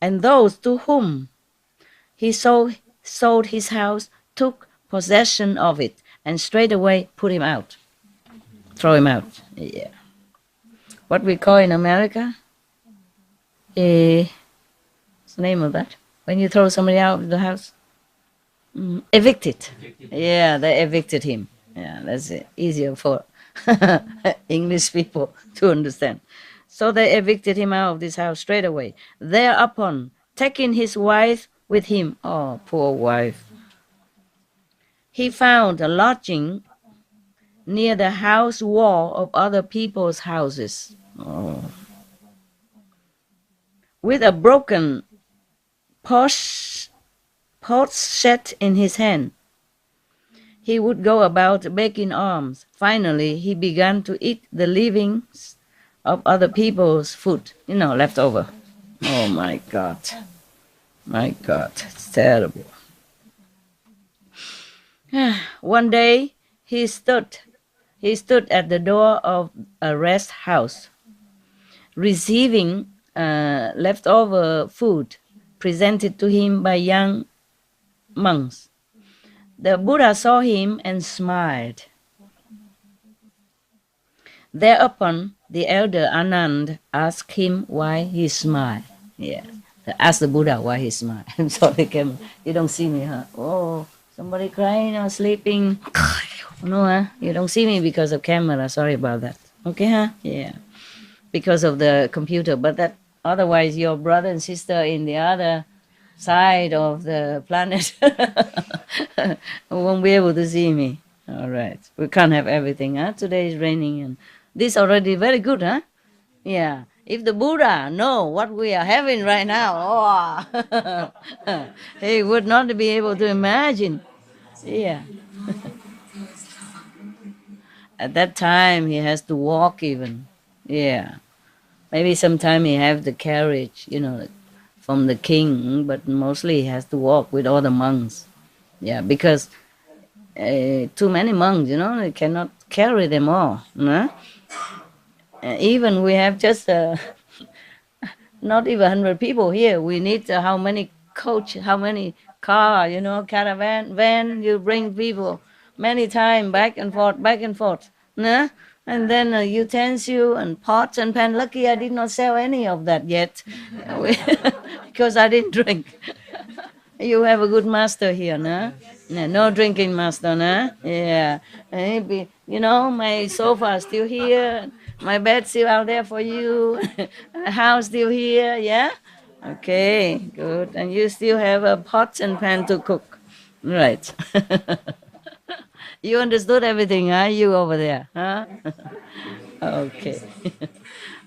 and those to whom he sold his house took possession of it and straightway put him out. Throw him out. Yeah. What we call in America? What's the name of that? When you throw somebody out of the house? Evicted. Yeah, they evicted him. Yeah, that's easier for English people to understand. So they evicted him out of this house straight away. Thereupon, taking his wife with him, oh, poor wife, he found a lodging near the house wall of other people's houses. Oh. With a broken potsherd in his hand, he would go about begging alms. Finally, he began to eat the leavings of other people's food, left over. Oh my God. My God, it's terrible. One day, he stood at the door of a rest house, receiving leftover food presented to him by young monks. The Buddha saw him and smiled. Thereupon, the elder Anand asked him why he smiled. Yeah, asked the Buddha why he smiled. I'm sorry, camera. You don't see me, huh? Oh, somebody crying or sleeping. No, huh? You don't see me because of camera. Sorry about that. Okay, huh? Yeah, because of the computer. But that otherwise, your brother and sister in the other side of the planet won't be able to see me. All right, we can't have everything, huh? Today is raining, and this already very good, huh? Yeah. If the Buddha know what we are having right now, oh, he would not be able to imagine. Yeah. At that time, he has to walk even. Yeah. Maybe sometime he have the carriage, from the king, but mostly he has to walk with all the monks. Yeah, because too many monks, they cannot carry them all. No? Even we have just not even 100 people here. We need how many coach, how many car, caravan, van, you bring people many times back and forth. No? And then utensil and pots and pan. Lucky I did not sell any of that yet because I didn't drink. You have a good master here, no? No drinking master, no? Yeah. Maybe, my sofa is still here. My bed still out there for you. The house still here, yeah? Okay, good. And you still have a pot and pan to cook. Right. You understood everything, huh? You over there, huh? Okay.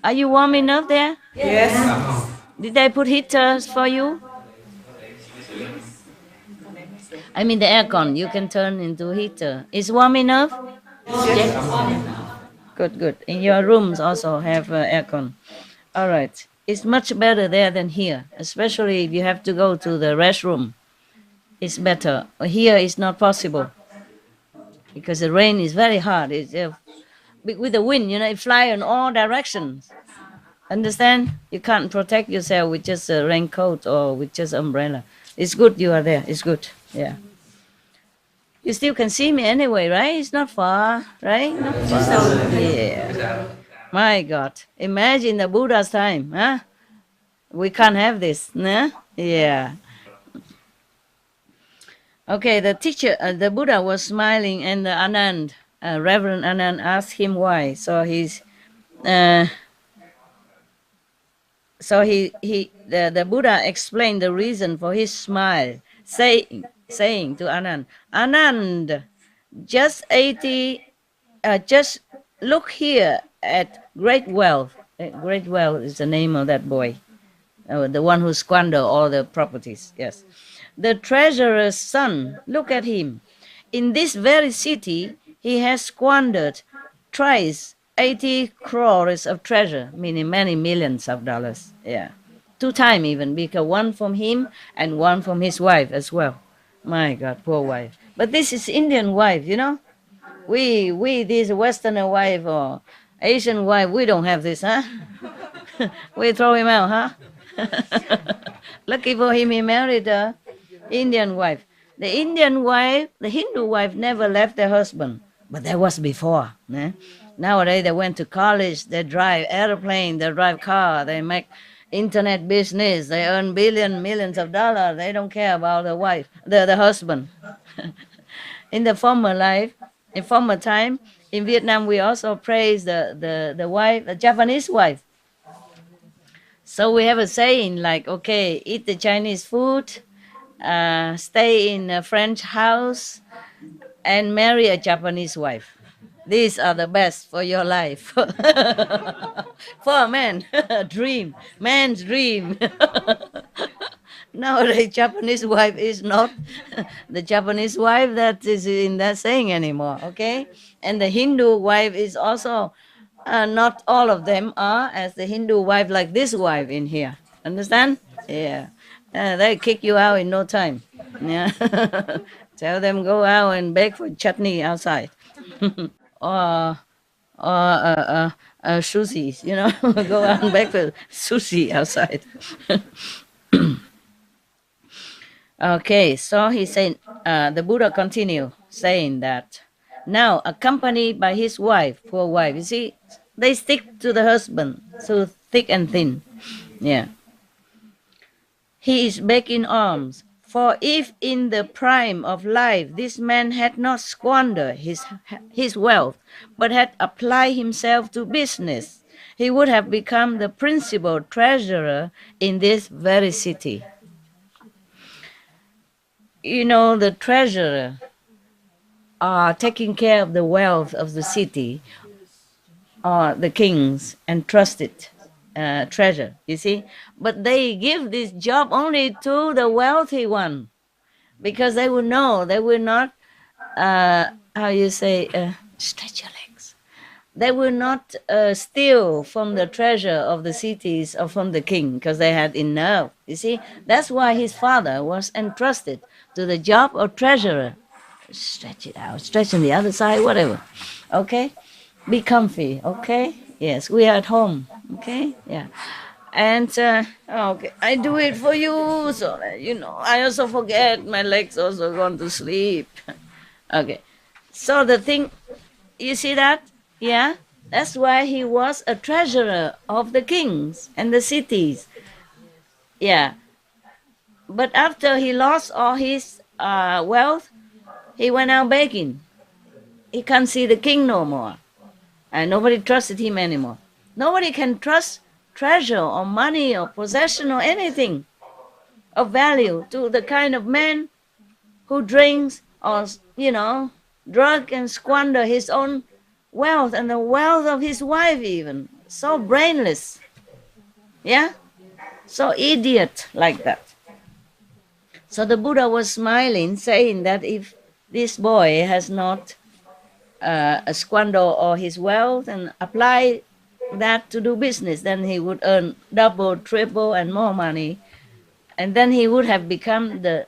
Are you warm enough there? Yes. Did they put heaters for you? I mean the aircon. You can turn into heater. Is warm enough? Yes. Good. In your rooms also have aircon. All right. It's much better there than here, especially if you have to go to the restroom. It's better. Here it's not possible because the rain is very hard. It's with the wind, it flies in all directions. Understand? You can't protect yourself with just a raincoat or with just umbrella. It's good you are there. It's good. Yeah. You still can see me anyway, right? It's not far, right? Not far. Yeah. My God. Imagine the Buddha's time, huh? We can't have this, nah? Yeah. Okay, the teacher, the Buddha was smiling, and the Anand, Reverend Anand, asked him why. So uh, the Buddha explained the reason for his smile, saying to Anand, Anand, just 80, just look here at great wealth. Great wealth is the name of that boy, the one who squandered all the properties. Yes. The treasurer's son, look at him. In this very city, he has squandered thrice 80 crores of treasure, meaning many millions of dollars. Yeah. 2 times even, because one from him and one from his wife as well. My God, poor wife. But this is Indian wife, you know. We this Westerner wife or Asian wife, we don't have this, huh? We throw him out, huh? Lucky for him, he married a Indian wife. The Indian wife, the Hindu wife never left their husband, but that was before. Eh? Nowadays they went to college, they drive airplane, they drive car, they make internet business, they earn millions of dollars. They don't care about the wife, the husband. In the former life, in former time, in Vietnam, we also praise the wife, the Japanese wife. So we have a saying like, okay, eat the Chinese food, stay in a French house, and marry a Japanese wife. These are the best for your life. For a man, dream, man's dream. Nowadays, Japanese wife is not the Japanese wife that is in that saying anymore, okay? And the Hindu wife is also, not all of them are as the Hindu wife like this wife in here. Understand? Yeah. They kick you out in no time. Yeah. Tell them go out and beg for chutney outside. or sushi, you know, go out and beg for sushi outside. Okay, so he said, the Buddha continued saying that now accompanied by his wife, poor wife, you see, they stick to the husband, so thick and thin. Yeah. He is back in arms. For if in the prime of life this man had not squandered his wealth, but had applied himself to business, he would have become the principal treasurer in this very city. You know, the treasurer are taking care of the wealth of the city, or the kings entrusted treasure, you see. But they give this job only to the wealthy one, because they will know, they will not, how you say, stretch your legs. They will not steal from the treasure of the cities or from the king, because they had enough, you see. That's why his father was entrusted to the job of treasurer. Stretch it out, stretch on the other side, whatever. Okay? Be comfy, okay? Yes, we are at home, okay? Yeah. And, okay, I do it for you, so that, you know, I also forget, my legs also gone to sleep. Okay. So the thing, you see that? Yeah? That's why he was a treasurer of the kings and the cities. Yeah. But after he lost all his wealth, he went out begging. He can't see the king no more. And nobody trusted him anymore. Nobody can trust treasure or money or possession or anything of value to the kind of man who drinks or, you know, drug and squander his own wealth and the wealth of his wife even. So brainless. Yeah? So idiot like that. So the Buddha was smiling, saying that if this boy has not squander all his wealth and apply that to do business, then he would earn double, triple, and more money, and then he would have become the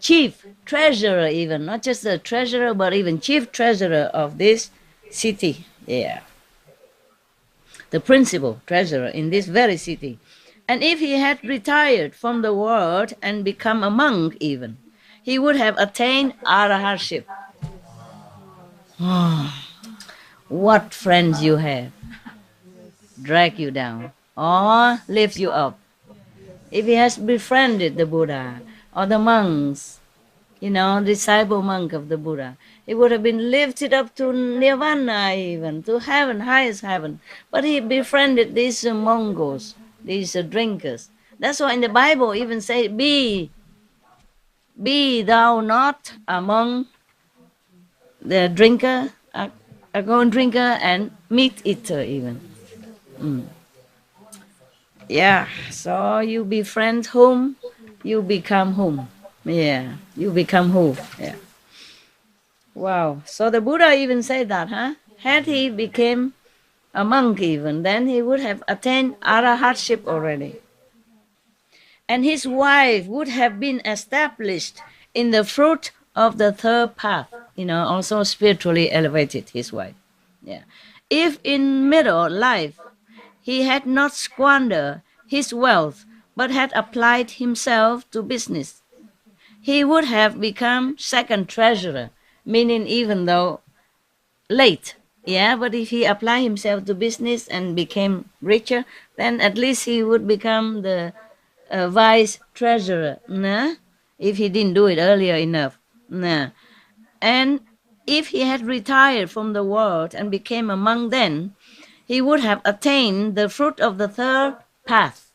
chief treasurer, even not just the treasurer, but even chief treasurer of this city. Yeah, the principal treasurer in this very city. And if he had retired from the world and become a monk even, he would have attained arahatship. What friends you have drag you down or lift you up. If he has befriended the Buddha or the monks, disciple monk of the Buddha, he would have been lifted up to nirvana, even to heaven, highest heaven. But he befriended these Mongols, these drinkers. That's why in the Bible even say, be thou not among the drinker, alcohol drinker and meat eater even. Yeah, so you befriend whom, you become whom. Yeah, you become who. Yeah. Wow. So the Buddha even said that, huh? Had he became a monk even, then he would have attained arahatship already. And his wife would have been established in the fruit of the third path, also spiritually elevated his wife. Yeah. If in middle life he had not squandered his wealth but had applied himself to business, he would have become second treasurer, meaning even though late. Yeah, but if he applied himself to business and became richer, then at least he would become the vice treasurer. Nah? If he didn't do it earlier enough. Nah. And if he had retired from the world and became a monk then, he would have attained the fruit of the third path.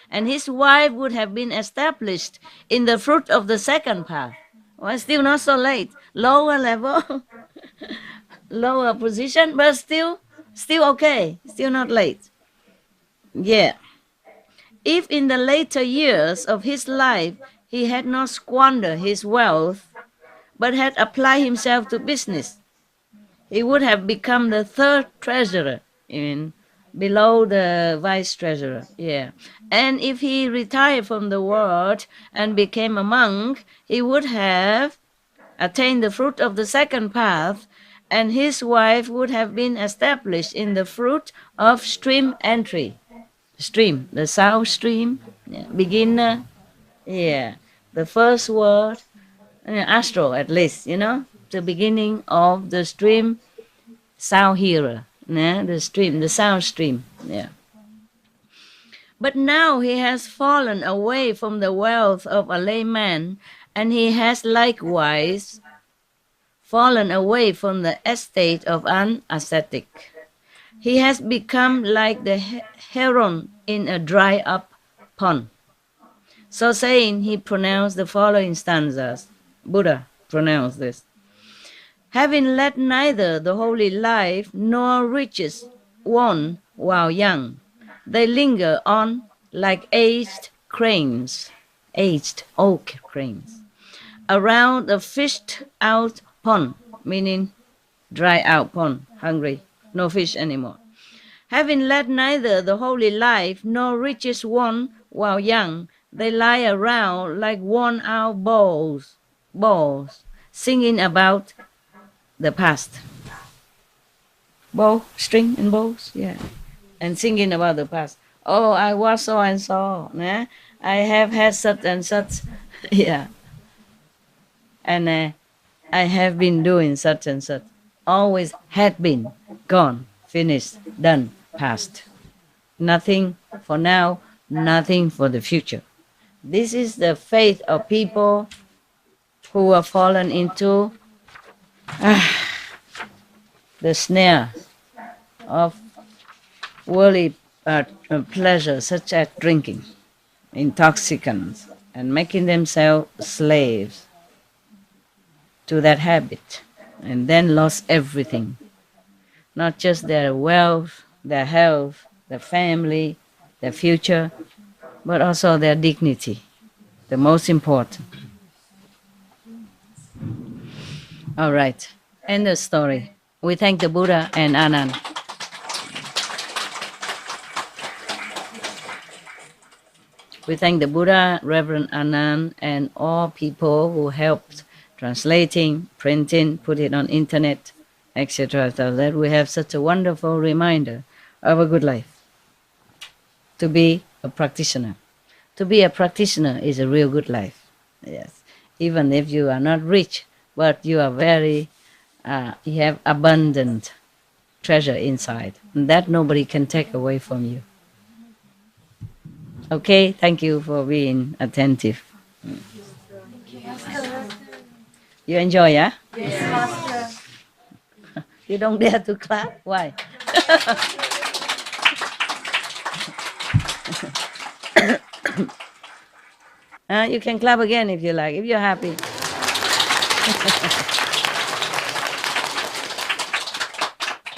And his wife would have been established in the fruit of the second path. Well, still not so late. Lower level, lower position, but still okay. Still not late. Yeah. If in the later years of his life he had not squandered his wealth, but had applied himself to business, he would have become the third treasurer, below the vice treasurer. Yeah. And if he retired from the world and became a monk, he would have attained the fruit of the second path, and his wife would have been established in the fruit of stream entry. Stream, the south stream, yeah. Beginner, yeah. The first word, astral at least, the beginning of the stream, sound hearer, the stream, the sound stream, yeah. But now he has fallen away from the wealth of a layman, and he has likewise fallen away from the estate of an ascetic. He has become like the heron in a dry-up pond. So saying, he pronounced the following stanzas. Buddha pronounced this. Having led neither the holy life nor riches won while young, they linger on like aged oak cranes, around a fished-out pond, meaning dry out pond, hungry, no fish anymore. Having led neither the holy life nor riches won while young, they lie around like worn-out balls, singing about the past. Bow, string and bows, yeah. And singing about the past. Oh, I was so and so. Nah? I have had such and such. Yeah. And I have been doing such and such. Always had been, gone, finished, done, past. Nothing for now, nothing for the future. This is the faith of people who have fallen into the snare of worldly pleasure, such as drinking, intoxicants, and making themselves slaves to that habit, and then lost everything, not just their wealth, their health, their family, their future, but also their dignity, the most important. All right, end the story. We thank the Buddha and Anand. We thank the Buddha, Reverend Anand, and all people who helped translating, printing, put it on internet, etc. So that we have such a wonderful reminder of a good life. to be a practitioner. To be a practitioner is a real good life. Yes, even if you are not rich, but you are very, you have abundant treasure inside, and that nobody can take away from you. Okay, thank you for being attentive. You enjoy, yeah? Yes, Master. You don't dare to clap? Why? You can clap again if you like, if you're happy.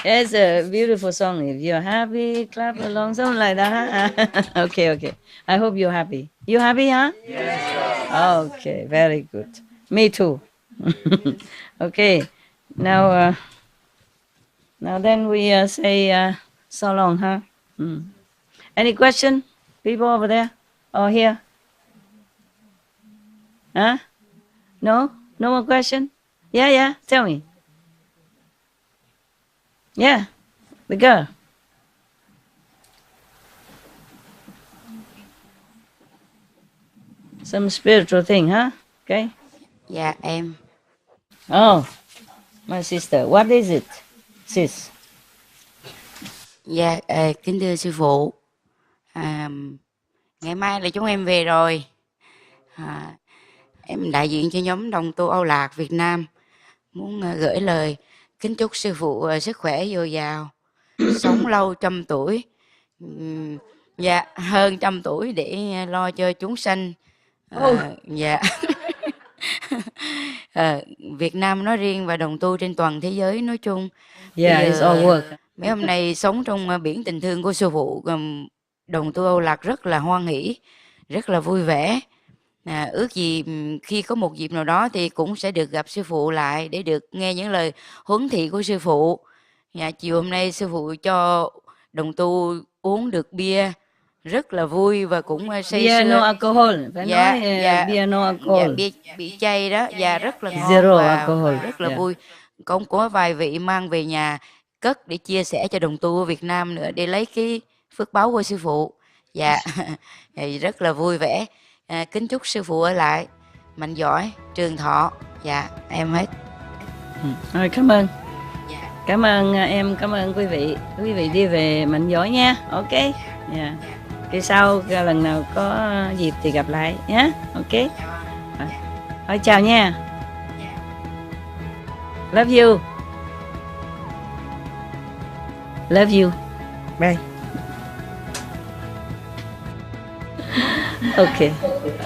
It's a beautiful song. If you're happy, clap along, something like that. Huh? Okay, okay. I hope you're happy. You happy, huh? Yes. Okay, very good. Me too. Okay. Now, now then we say so long, huh? Mm. Any question? People over there or here? Huh? No? No more question? Yeah, yeah. Tell me. Yeah, the girl. Some spiritual thing, huh? Okay. Dạ em. Oh, my sister. What is it, sis? Dạ kính thưa sư phụ, ngày mai là chúng em về rồi. Em đại diện cho nhóm đồng tu Âu Lạc Việt Nam muốn gửi lời kính chúc sư phụ sức khỏe dồi dào, sống lâu trăm tuổi, dạ hơn trăm tuổi để lo cho chúng sanh. Dạ. Việt Nam nói riêng và đồng tu trên toàn thế giới nói chung. Yeah, it's all work. Mấy hôm nay sống trong biển tình thương của sư phụ, đồng tu Âu Lạc rất là hoan hỷ, rất là vui vẻ. Ước gì khi có một dịp nào đó thì cũng sẽ được gặp sư phụ lại để được nghe những lời huấn thị của sư phụ. Chiều hôm nay sư phụ cho đồng tu uống được bia, rất là vui và cũng say Beer sưa. no alcohol. Phải Dạ, nói dạ, beer no alcohol. dạ, bị chay đó, và rất là ngon Zero và alcohol. rất là Yeah. vui. Cũng có vài vị mang về nhà cất để chia sẻ cho đồng tu ở Việt Nam nữa, để lấy cái phước báu của sư phụ. Dạ, thì rất là vui vẻ. Kính chúc sư phụ ở lại mạnh giỏi, trường thọ. Dạ, em hết. Rồi, cảm ơn. Dạ. Cảm ơn em, cảm ơn quý vị. Quý vị đi về mạnh giỏi nha. Ok. Yeah. Kỳ sau lần nào có dịp thì gặp lại nhé. Ok. Thôi chào nha. Love you. Love you. Bye. Okay.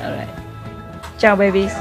All right. Ciao babies.